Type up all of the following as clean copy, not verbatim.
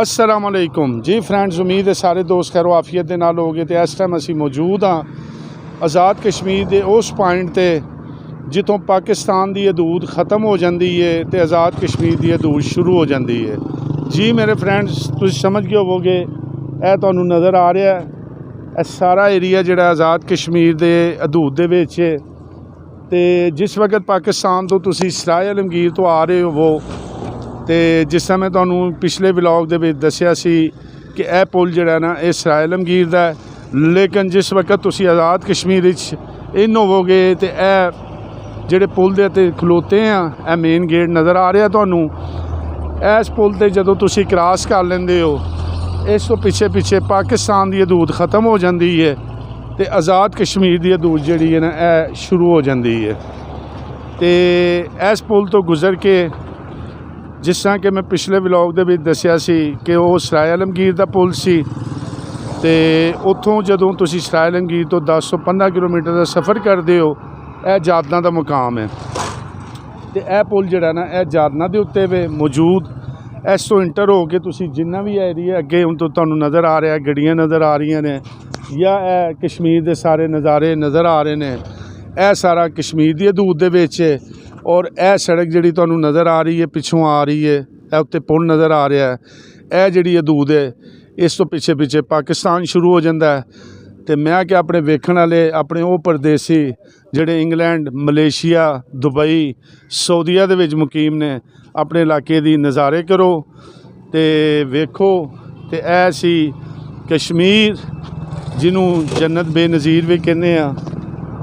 अस्सलाम वालेकुम जी फ्रेंड्स, उम्मीद है सारे दोस्त खैर आफियत दे नाल हो गए। तो इस टाइम असी मौजूद हाँ आज़ाद कश्मीर के उस पॉइंट ते जितों पाकिस्तान की हदूद ख़त्म हो जाती है तो आज़ाद कश्मीर की हदूद शुरू हो जाती है। जी मेरे फ्रेंड्स, तुम समझ गए होवोगे, यह तुहानू नज़र आ रहा है यह सारा एरिया जिहड़ा आज़ाद कश्मीर के हदूद दे विच है। तो जिस वक्त पाकिस्तान तो तुसी सराय आलमगीर तो आ रहे हो तो जिस तरह मैं तुहानू पिछले व्लॉग दे विच दस्सिया सी कि यह पुल जिहड़ा ना यह सराय आलमगीर दा है, लेकिन जिस वक्त तुसी आज़ाद कश्मीर इन होवोगे तो यह जिहड़े पुल दे ते खलोते हैं, यह मेन गेट नज़र आ रहा तुहानू। इस पुल ते जदों तुसी क्रॉस कर लेंदे हो, इस तो पिछे पिछे पाकिस्तान की हदूद ख़त्म हो जाती है तो आज़ाद कश्मीर की हदूद जिहड़ी है ना यह शुरू हो जाती है। तो इस पुल तो गुजर के जिस तरह कि मैं पिछले व्लॉग दे विच दस्सिया सी कि वह सराय आलमगीर का पुल सी। तो उत्थों जदों तुसी सराय आलमगीर तो 10 ਤੋਂ 15 किलोमीटर का सफ़र करते हो, यह जादना का मुकाम है। तो यह पुल जिहड़ा ना यह जादना के उत्ते वे मौजूद। इस तो इंटर हो के तुसी जिन्ना भी एरिया अगे हुण तो तुहानू नज़र आ रहा है, गड्डियां नज़र आ रही ने या यह कश्मीर के सारे नज़ारे नज़र आ रहे हैं। यह सारा कश्मीर की हदूद दे विच है। और यह सड़क जिहड़ी तुहानू नज़र आ रही है पिछों आ रही है, यह उत्ते पुल नज़र आ रहा है। यह जिहड़ी हदूद है इस तो पिछे पिछे पाकिस्तान शुरू हो जाता है। तो मैं क्या अपने वेखण वाले अपने वो परदेसी जिहड़े इंग्लैंड, मलेशिया, दुबई, सऊदीया दे विच मुकीम ने, अपने इलाके दी नज़ारे करो तो वेखो। तो यह सी कश्मीर जिन्हों जन्नत बेनज़ीर भी कहने आ।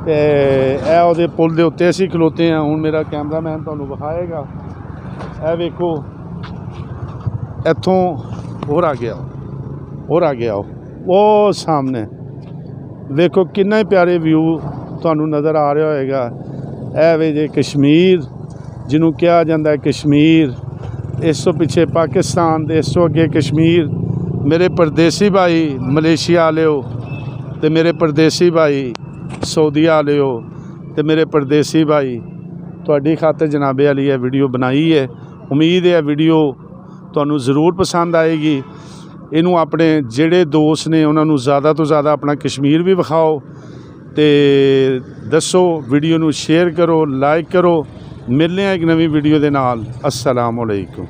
तो यह उहदे पुल दे उत्ते असीं खलोते हैं। हुण मेरा कैमरामैन तुहानू विखाएगा। यह वेखो इत्थों होर आ गया वो सामने देखो कितना ही प्यारे व्यू तुहानू नज़र आ रहा होएगा। यह वे जे कश्मीर जिन्हों कहा जाता है कश्मीर, इस तो पिछे पाकिस्तान, इस तो अगे कश्मीर। मेरे परदेसी भाई मलेशिया वाले हो तो मेरे परदेसी भाई सऊदीया वाले हो तो मेरे परदेसी भाई तुहाडी खातर जनाबे वाली यह वीडियो बनाई है। उम्मीद है वीडियो तुहानू ज़रूर पसंद आएगी। इनू अपने जिहड़े दोस्त ने उन्होंने ज़्यादा तो ज़्यादा अपना कश्मीर भी विखाओ तो दसो, वीडियो नू शेयर करो, लाइक करो। मिलने एक नवी वीडियो दे नाल। अस्सलाम वालेकुम।